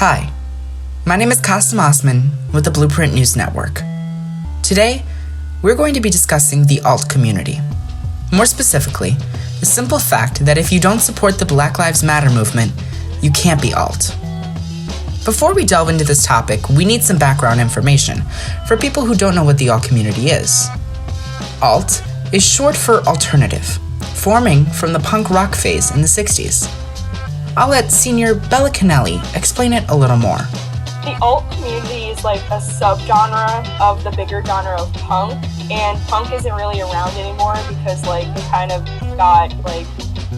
Hi, my name is Kassem with the Blueprint News Network. Today, we're going to be discussing the alt community. More specifically, the simple fact that if you don't support the Black Lives Matter movement, you can't be alt. Before we delve into this topic, we need some background information for people who don't know what the alt community is. Alt is short for alternative, forming from the punk rock phase in the 60s. I'll let Senior Bella Kennelly explain it a little more. The alt community is like a subgenre of the bigger genre of punk, and punk isn't really around anymore because it kind of got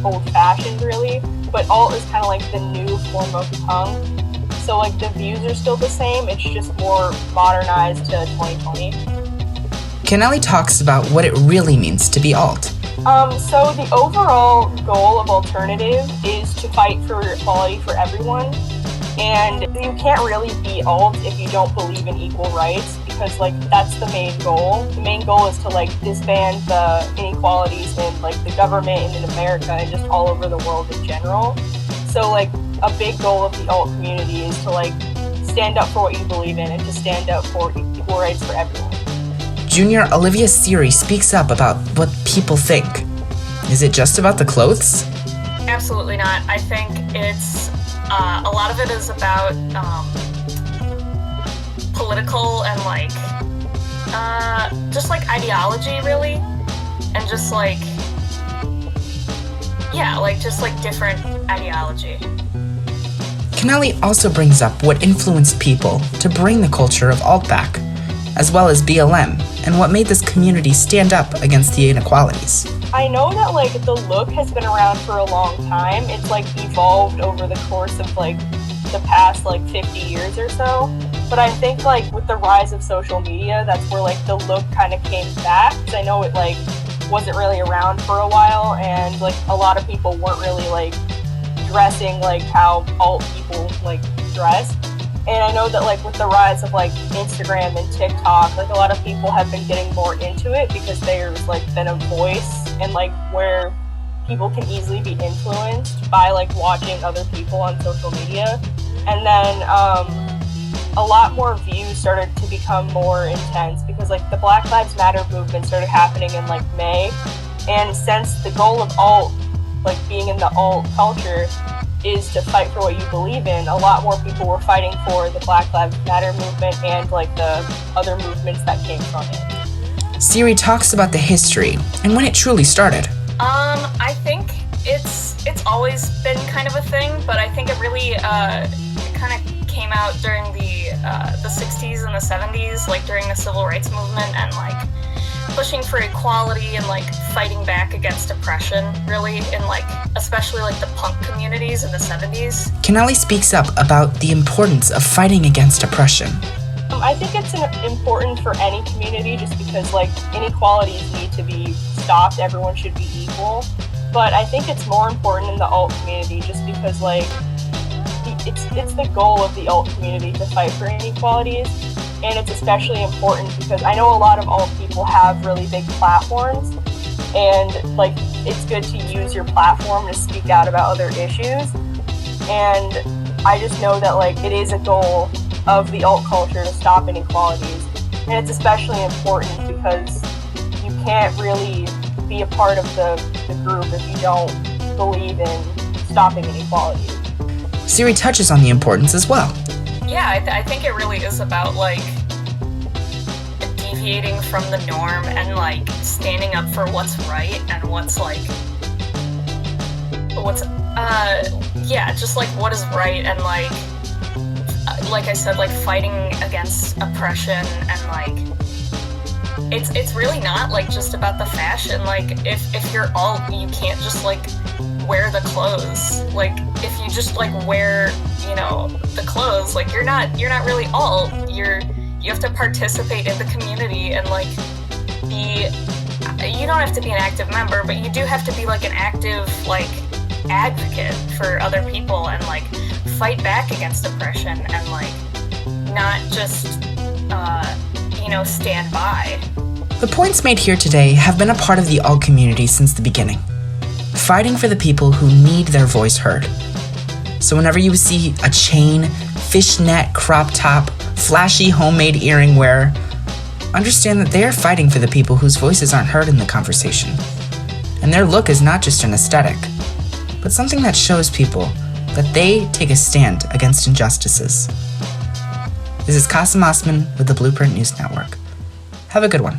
old-fashioned really, but alt is kind of like the new form of punk. So the views are still the same, it's just more modernized to 2020. Kennelly talks about what it really means to be alt. So the overall goal of alternative is to fight for equality for everyone. And you can't really be alt if you don't believe in equal rights, because that's the main goal. The main goal is to disband the inequalities in the government and in America and just all over the world in general. So a big goal of the alt community is to stand up for what you believe in and to stand up for equal rights for everyone. Junior Olivia Siri speaks up about what people think. Is it just about the clothes? Absolutely not. I think it's a lot of it is about political and just ideology really, and just different ideology. Kennelly also brings up what influenced people to bring the culture of alt back, as well as BLM, and what made this community stand up against the inequalities. I know that the look has been around for a long time. It's evolved over the course of the past 50 years or so. But I think with the rise of social media, that's where the look kind of came back. Because I know it wasn't really around for a while, and a lot of people weren't really dressing how alt people dress. And I know that with the rise of Instagram and TikTok, a lot of people have been getting more into it because there's been a voice and where people can easily be influenced by watching other people on social media. And then a lot more views started to become more intense because the Black Lives Matter movement started happening in May. And since the goal of alt, being in the alt culture, is to fight for what you believe in, a lot more people were fighting for the Black Lives Matter movement and the other movements that came from it. Siri talks about the history and when it truly started. I think it's always been kind of a thing, but I think it really kind of came out during the 60s and the 70s, during the civil rights movement and pushing for equality and fighting back against oppression, really, in especially the punk communities in the 70s. Kennelly speaks up about the importance of fighting against oppression. I think it's important for any community just because inequalities need to be stopped. Everyone should be equal. But I think it's more important in the alt community just because it's the goal of the alt community to fight for inequalities. And it's especially important because I know a lot of alt people have really big platforms, and it's good to use your platform to speak out about other issues. And I just know that it is a goal of the alt culture to stop inequalities, and it's especially important because you can't really be a part of the group if you don't believe in stopping inequalities. Siri touches on the importance as well. Yeah, I think it really is about deviating from the norm and standing up for what's right and what's what is right, and I said, fighting against oppression, and it's really not just about the fashion. If you're alt, you can't just wear the clothes. If you just wear the clothes, you're not really alt. You have to participate in the community and be, you don't have to be an active member, but you do have to be an active advocate for other people and fight back against oppression and not just stand by. The points made here today have been a part of the alt community since the beginning, fighting for the people who need their voice heard. So whenever you see a chain, fishnet, crop top, flashy homemade earring wearer, understand that they are fighting for the people whose voices aren't heard in the conversation. And their look is not just an aesthetic, but something that shows people that they take a stand against injustices. This is Kassem Osman with the Blueprint News Network. Have a good one.